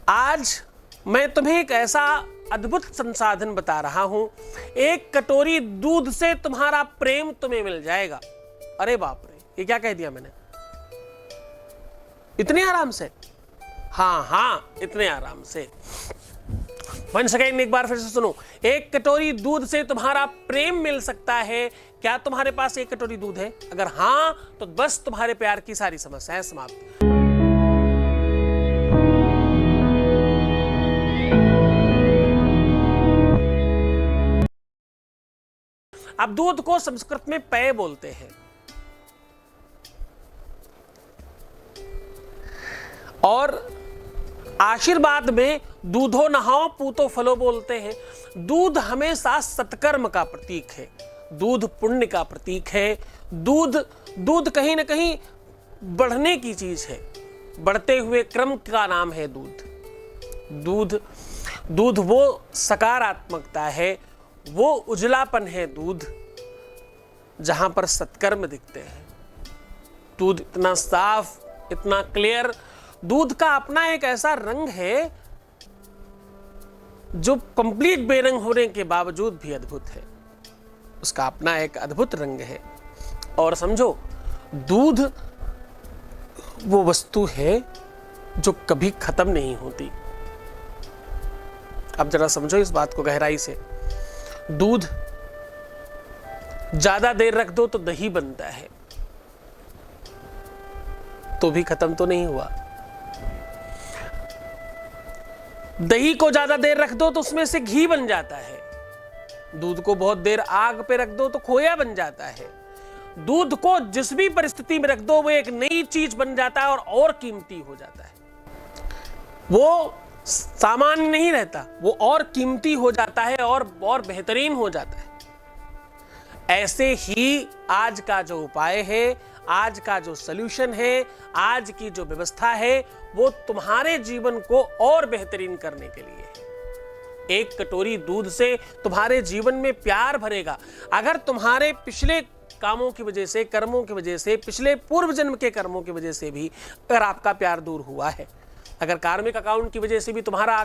आज मैं तुम्हें एक ऐसा अद्भुत संसाधन बता रहा हूं, एक कटोरी दूध से तुम्हारा प्रेम तुम्हें मिल जाएगा। अरे बाप रे, ये क्या कह दिया मैंने? इतने आराम से? हाँ, इतने आराम से। वन सेकेंड, एक बार फिर से सुनो। एक कटोरी दूध से तुम्हारा प्रेम मिल सकता है। क्या तुम्हारे पास एक कटोरी दूध है? अगर हाँ, तो बस तुम्हारे प्यार की सारी समस्याएं समाप्त। अब दूध को संस्कृत में पेय बोलते हैं। और आशीर्वाद में दूधो नहाओ पूतो फलो बोलते हैं। दूध हमेशा सत्कर्म का प्रतीक है, दूध पुण्य का प्रतीक है। दूध कहीं ना कहीं बढ़ने की चीज है, बढ़ते हुए क्रम का नाम है दूध वो सकारात्मकता है, वो उजलापन है दूध, जहां पर सत्कर्म दिखते हैं। दूध इतना साफ, इतना क्लियर। दूध का अपना एक ऐसा रंग है जो कंप्लीट बेरंग होने के बावजूद भी अद्भुत है। उसका अपना एक अद्भुत रंग है। और समझो, दूध वो वस्तु है जो कभी खत्म नहीं होती। अब जरा समझो इस बात को गहराई से। दूध ज्यादा देर रख दो तो दही बनता है, तो भी खत्म तो नहीं हुआ। दही को ज्यादा देर रख दो तो उसमें से घी बन जाता है। दूध को बहुत देर आग पे रख दो तो खोया बन जाता है। दूध को जिस भी परिस्थिति में रख दो वो एक नई चीज बन जाता है और कीमती हो जाता है। वो सामान्य नहीं रहता, वो और कीमती हो जाता है और बेहतरीन हो जाता है। ऐसे ही आज का जो उपाय है, आज का जो सल्यूशन है, आज की जो व्यवस्था है, वो तुम्हारे जीवन को और बेहतरीन करने के लिए है। एक कटोरी दूध से तुम्हारे जीवन में प्यार भरेगा। अगर तुम्हारे पिछले कामों की वजह से, कर्मों की वजह से, पिछले पूर्व जन्म के कर्मों की वजह से भी अगर आपका प्यार दूर हुआ है, अगर कार्मिक अकाउंट की वजह से भी तुम्हारा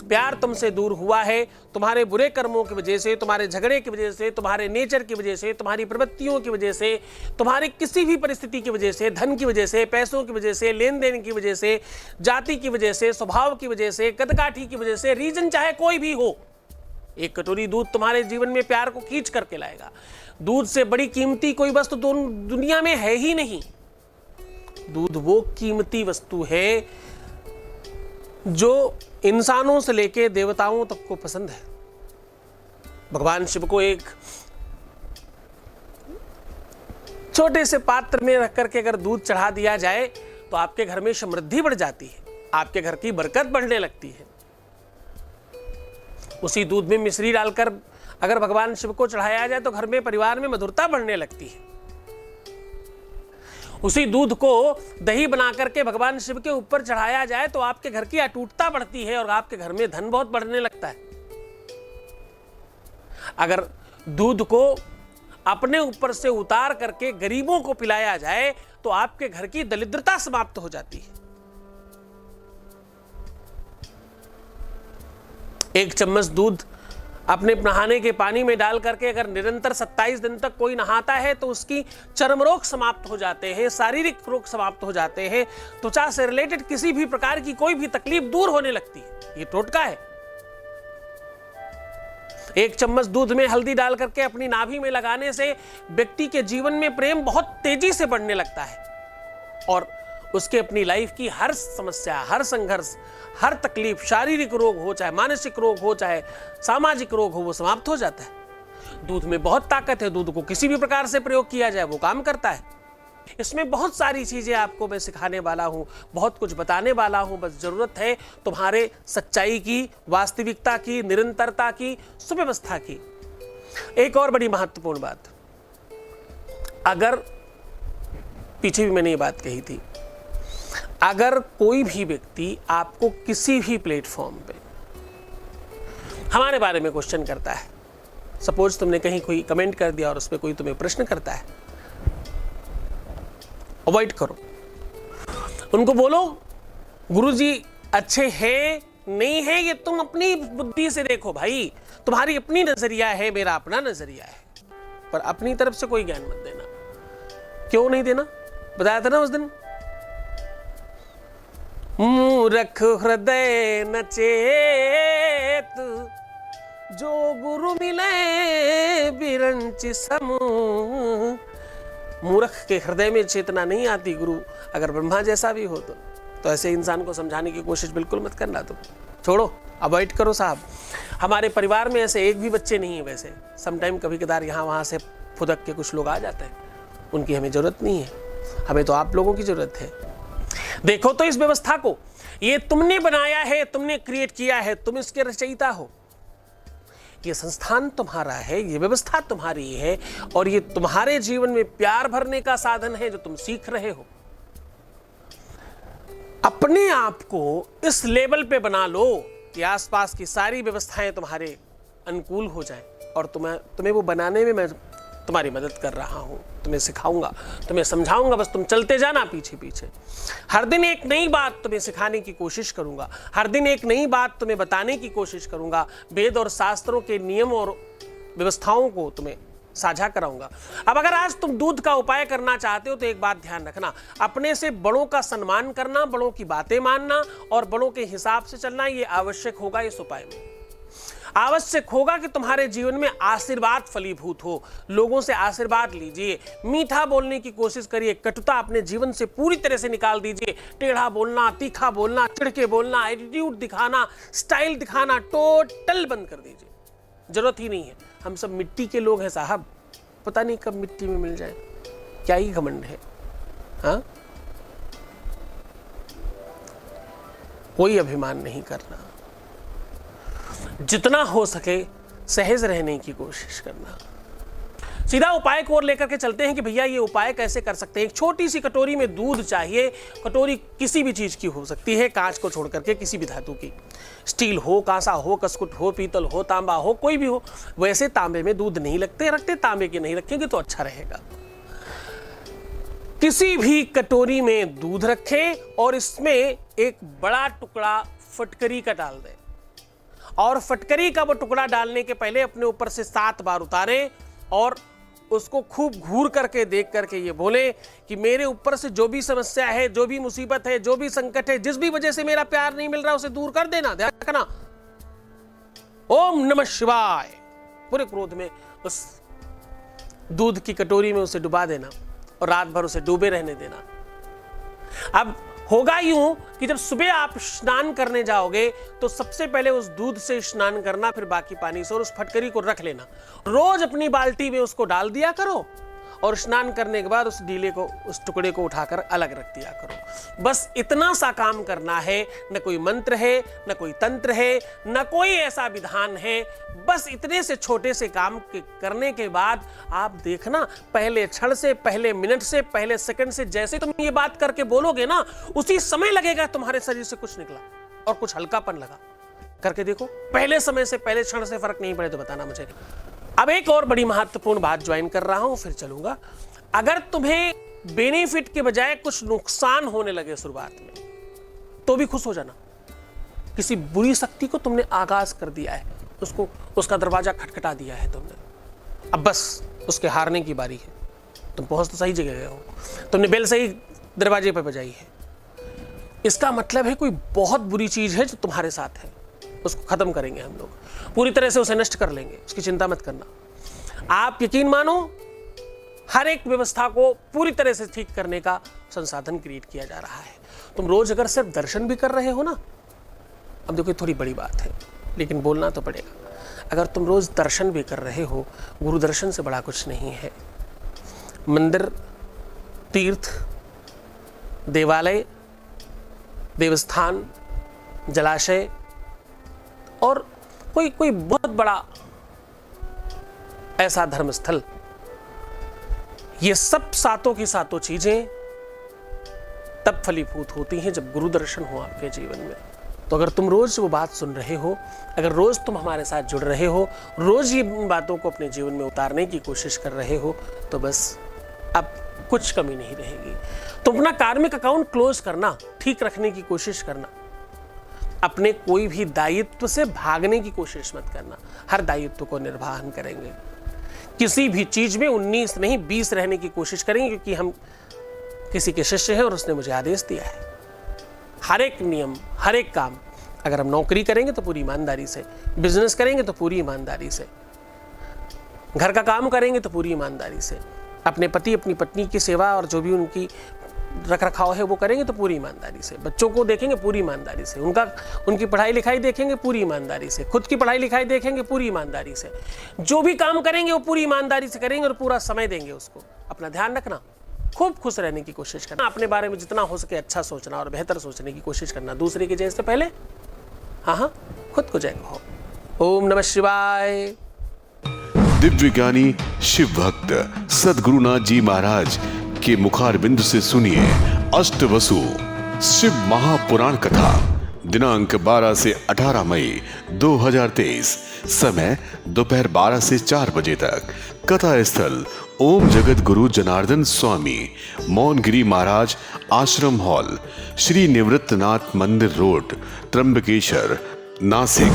प्यार तुमसे दूर हुआ है, तुम्हारे बुरे कर्मों की वजह से, तुम्हारे झगड़े की वजह से, तुम्हारे नेचर की वजह से, तुम्हारी प्रवृत्तियों की वजह से, तुम्हारी किसी भी परिस्थिति की वजह से, धन की वजह से, पैसों की वजह से, लेन देन की वजह से, जाति की वजह से, स्वभाव की वजह से, कदकाठी की वजह से, रीजन चाहे कोई भी हो, एक कटोरी दूध तुम्हारे जीवन में प्यार को खींच करके लाएगा। दूध से बड़ी कीमती कोई वस्तु दुनिया में है ही नहीं। दूध वो कीमती वस्तु है जो इंसानों से लेकर देवताओं तक को पसंद है। भगवान शिव को एक छोटे से पात्र में रख करके अगर दूध चढ़ा दिया जाए तो आपके घर में समृद्धि बढ़ जाती है, आपके घर की बरकत बढ़ने लगती है। उसी दूध में मिश्री डालकर अगर भगवान शिव को चढ़ाया जाए तो घर में, परिवार में मधुरता बढ़ने लगती है। उसी दूध को दही बना करके भगवान शिव के ऊपर चढ़ाया जाए तो आपके घर की अटूटता बढ़ती है और आपके घर में धन बहुत बढ़ने लगता है। अगर दूध को अपने ऊपर से उतार करके गरीबों को पिलाया जाए तो आपके घर की दरिद्रता समाप्त हो जाती है। एक चम्मच दूध अपने नहाने के पानी में डाल करके अगर निरंतर 27 दिन तक कोई नहाता है तो उसकी चर्म रोग समाप्त हो जाते हैं, शारीरिक रोग समाप्त हो जाते हैं, त्वचा से रिलेटेड किसी भी प्रकार की कोई भी तकलीफ दूर होने लगती है। ये टोटका है। एक चम्मच दूध में हल्दी डाल करके अपनी नाभि में लगाने से व्यक्ति के जीवन में प्रेम बहुत तेजी से बढ़ने लगता है और उसके अपनी लाइफ की हर समस्या, हर संघर्ष, हर तकलीफ, शारीरिक रोग हो चाहे मानसिक रोग हो चाहे सामाजिक रोग हो, वो समाप्त हो जाता है। दूध में बहुत ताकत है। दूध को किसी भी प्रकार से प्रयोग किया जाए वो काम करता है। इसमें बहुत सारी चीजें आपको मैं सिखाने वाला हूं, बहुत कुछ बताने वाला हूं। बस जरूरत है तुम्हारे सच्चाई की, वास्तविकता की, निरंतरता की, सुव्यवस्था की। एक और बड़ी महत्वपूर्ण बात, अगर पीछे भी मैंने ये बात कही थी, अगर कोई भी व्यक्ति आपको किसी भी प्लेटफॉर्म पे हमारे बारे में क्वेश्चन करता है, सपोज तुमने कहीं कोई कमेंट कर दिया और उस पर कोई तुम्हें प्रश्न करता है, अवॉइड करो। उनको बोलो गुरुजी अच्छे हैं नहीं है ये तुम अपनी बुद्धि से देखो भाई, तुम्हारी अपनी नजरिया है, मेरा अपना नजरिया है, पर अपनी तरफ से कोई ज्ञान मत देना। क्यों नहीं देना, बताया था ना उस दिन। मूर्ख हृदय न चेत, जो गुरु मिले बिरंच समू। मूर्ख के हृदय में चेतना नहीं आती गुरु अगर ब्रह्मा जैसा भी हो तो ऐसे इंसान को समझाने की कोशिश बिल्कुल मत करना, तुम छोड़ो, अवॉइड करो साहब। हमारे परिवार में ऐसे एक भी बच्चे नहीं है वैसे, समटाइम कभी कदार यहाँ वहाँ से फुदक के कुछ लोग आ जाते हैं, उनकी हमें जरूरत नहीं है, हमें तो आप लोगों की जरूरत है। देखो तो इस व्यवस्था को, ये तुमने बनाया है, तुमने क्रिएट किया है, तुम इसके रचयिता हो। ये संस्थान तुम्हारा है, ये व्यवस्था तुम्हारी है, और ये तुम्हारे जीवन में प्यार भरने का साधन है जो तुम सीख रहे हो। अपने आप को इस लेवल पे बना लो कि आसपास की सारी व्यवस्थाएं तुम्हारे अनुकूल हो जाएं, और तुम्हें वो बनाने में मैं तुम्हारी मदद कर रहा हूं, तुम्हें सिखाऊंगा, तुम्हें समझाऊंगा, बस तुम चलते जाना पीछे पीछे। हर दिन एक नई बात तुम्हें सिखाने की कोशिश करूंगा, हर दिन एक नई बात तुम्हें बताने की कोशिश करूंगा, वेद और शास्त्रों के नियम और व्यवस्थाओं को तुम्हें साझा कराऊंगा। अब अगर आज तुम दूध का उपाय करना चाहते हो तो एक बात ध्यान रखना, अपने से बड़ों का सम्मान करना, बड़ों की बातें मानना और बड़ों के हिसाब से चलना, ये आवश्यक होगा। इस उपाय में आवश्यक होगा कि तुम्हारे जीवन में आशीर्वाद फलीभूत हो, लोगों से आशीर्वाद लीजिए, मीठा बोलने की कोशिश करिए, कटुता अपने जीवन से पूरी तरह से निकाल दीजिए, टेढ़ा बोलना, तीखा बोलना, चिढ़ के बोलना, एटीट्यूड दिखाना, स्टाइल दिखाना टोटल बंद कर दीजिए, जरूरत ही नहीं है। हम सब मिट्टी के लोग हैं साहब, पता नहीं कब मिट्टी में मिल जाए, क्या ही घमंड है। हाँ, कोई अभिमान नहीं करना, जितना हो सके सहज रहने की कोशिश करना। सीधा उपाय को और लेकर के चलते हैं कि भैया ये उपाय कैसे कर सकते हैं। एक छोटी सी कटोरी में दूध चाहिए, कटोरी किसी भी चीज की हो सकती है, कांच को छोड़ करके किसी भी धातु की, स्टील हो, कांसा हो, कसकुट हो, पीतल हो, तांबा हो, कोई भी हो। वैसे तांबे में दूध नहीं रखते, तांबे के नहीं रखेंगे तो अच्छा रहेगा। किसी भी कटोरी में दूध रखें और इसमें एक बड़ा टुकड़ा फटकरी का डाल दें, और फटकरी का वो टुकड़ा डालने के पहले अपने ऊपर से 7 बार उतारें और उसको खूब घूर करके देख करके ये बोले कि मेरे ऊपर से जो भी समस्या है, जो भी मुसीबत है, जो भी संकट है, जिस भी वजह से मेरा प्यार नहीं मिल रहा उसे दूर कर देना। ध्यान रखना, ओम नमः शिवाय। पूरे क्रोध में उस दूध की कटोरी में उसे डुबा देना और रात भर उसे डूबे रहने देना। अब होगा यूं कि जब सुबह आप स्नान करने जाओगे तो सबसे पहले उस दूध से स्नान करना, फिर बाकी पानी से, और उस फटकरी को रख लेना। रोज अपनी बाल्टी में उसको डाल दिया करो और स्नान करने के बाद उस डीले को, उस टुकड़े को उठाकर अलग रख दिया करो। बस इतना सा काम करना है, न कोई मंत्र है, न कोई तंत्र है, न कोई ऐसा विधान है। बस इतने से छोटे से काम करने के बाद आप देखना, पहले क्षण से, पहले मिनट से, पहले सेकंड से जैसे तुम ये बात करके बोलोगे ना, उसी समय लगेगा तुम्हारे शरीर से कुछ निकला और कुछ हल्कापन लगा। करके देखो, पहले समय से, पहले क्षण से फर्क नहीं पड़े तो बताना मुझे। अब एक और बड़ी महत्वपूर्ण बात ज्वाइन कर रहा हूं, फिर चलूंगा। अगर तुम्हें बेनिफिट के बजाय कुछ नुकसान होने लगे शुरुआत में, तो भी खुश हो जाना। किसी बुरी शक्ति को तुमने आगाज कर दिया है, उसका दरवाजा खटखटा दिया है तुमने, अब बस उसके हारने की बारी है। तुम पहुंच तो सही जगह गए हो, तुमने बेल सही दरवाजे पर बजाई है, इसका मतलब है कोई बहुत बुरी चीज है जो तुम्हारे साथ है, उसको खत्म करेंगे हम लोग, पूरी तरह से उसे नष्ट कर लेंगे, उसकी चिंता मत करना। आप यकीन मानो, हर एक व्यवस्था को पूरी तरह से ठीक करने का संसाधन क्रिएट किया जा रहा है। तुम रोज अगर सिर्फ दर्शन भी कर रहे हो ना, अब देखो थोड़ी बड़ी बात है लेकिन बोलना तो पड़ेगा, अगर तुम रोज दर्शन भी कर रहे हो, गुरु दर्शन से बड़ा कुछ नहीं है। मंदिर, तीर्थ, देवालय, देवस्थान, जलाशय और कोई बहुत बड़ा ऐसा धर्मस्थल, ये सब सातों की सातों चीजें तब फलीभूत होती हैं जब गुरु दर्शन हो आपके जीवन में। तो अगर तुम रोज वो बात सुन रहे हो, अगर रोज तुम हमारे साथ जुड़ रहे हो, रोज ये बातों को अपने जीवन में उतारने की कोशिश कर रहे हो, तो बस अब कुछ कमी नहीं रहेगी। तुम अपना कार्मिक अकाउंट क्लोज करना, ठीक रखने की कोशिश करना, अपने कोई भी दायित्व से भागने की कोशिश मत करना, हर दायित्व को निर्वहन करेंगे। किसी भी चीज में 19 नहीं 20 रहने की कोशिश करेंगे, क्योंकि हम किसी के शिष्य हैं और उसने मुझे आदेश दिया है। हर एक नियम, हर एक काम, अगर हम नौकरी करेंगे तो पूरी ईमानदारी से, बिजनेस करेंगे तो पूरी ईमानदारी से, घर का काम करेंगे तो पूरी ईमानदारी से, अपने पति अपनी पत्नी की सेवा और जो भी उनकी रख रखाव है वो करेंगे तो पूरी ईमानदारी से, बच्चों को देखेंगे पूरी ईमानदारी से, उनकी पढ़ाई लिखाई देखेंगे पूरी ईमानदारी से, खुद की पढ़ाई लिखाई देखेंगे पूरी ईमानदारी से, जो भी काम करेंगे वो पूरी ईमानदारी से करेंगे और पूरा समय देंगे उसको। अपना ध्यान रखना, खूब खुश रहने की कोशिश करना, अपने बारे में जितना हो सके अच्छा सोचना और बेहतर सोचने की कोशिश करना। दूसरे की जय से पहले हाँ खुद को जय कहो। ओम नमः शिवाय। दिव्य ज्ञानी शिव भक्त सद्गुरुनाथ जी महाराज के मुखारबिंद से सुनिए अष्टवसु शिव महापुराण कथा। दिनांक 12 से 18 मई 2023, समय दोपहर 12 से 4 बजे तक। कथा स्थल ओम जगत गुरु जनार्दन स्वामी मौनगिरी महाराज आश्रम हॉल, श्री निवृत्तनाथ मंदिर रोड, त्र्यंबकेश्वर, नासिक।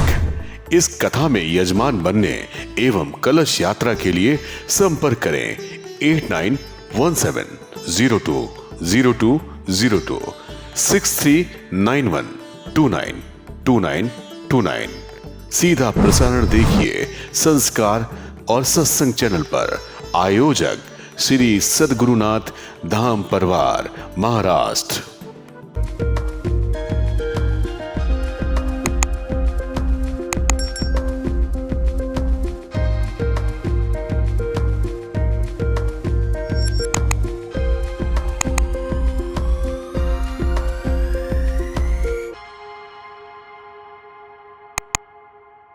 इस कथा में यजमान बनने एवं कलश यात्रा के लिए संपर्क करें 8917020202 6391292929। सीधा प्रसारण देखिए संस्कार और सत्संग चैनल पर। आयोजक श्री सद्गुरुनाथ धाम परिवार, महाराष्ट्र।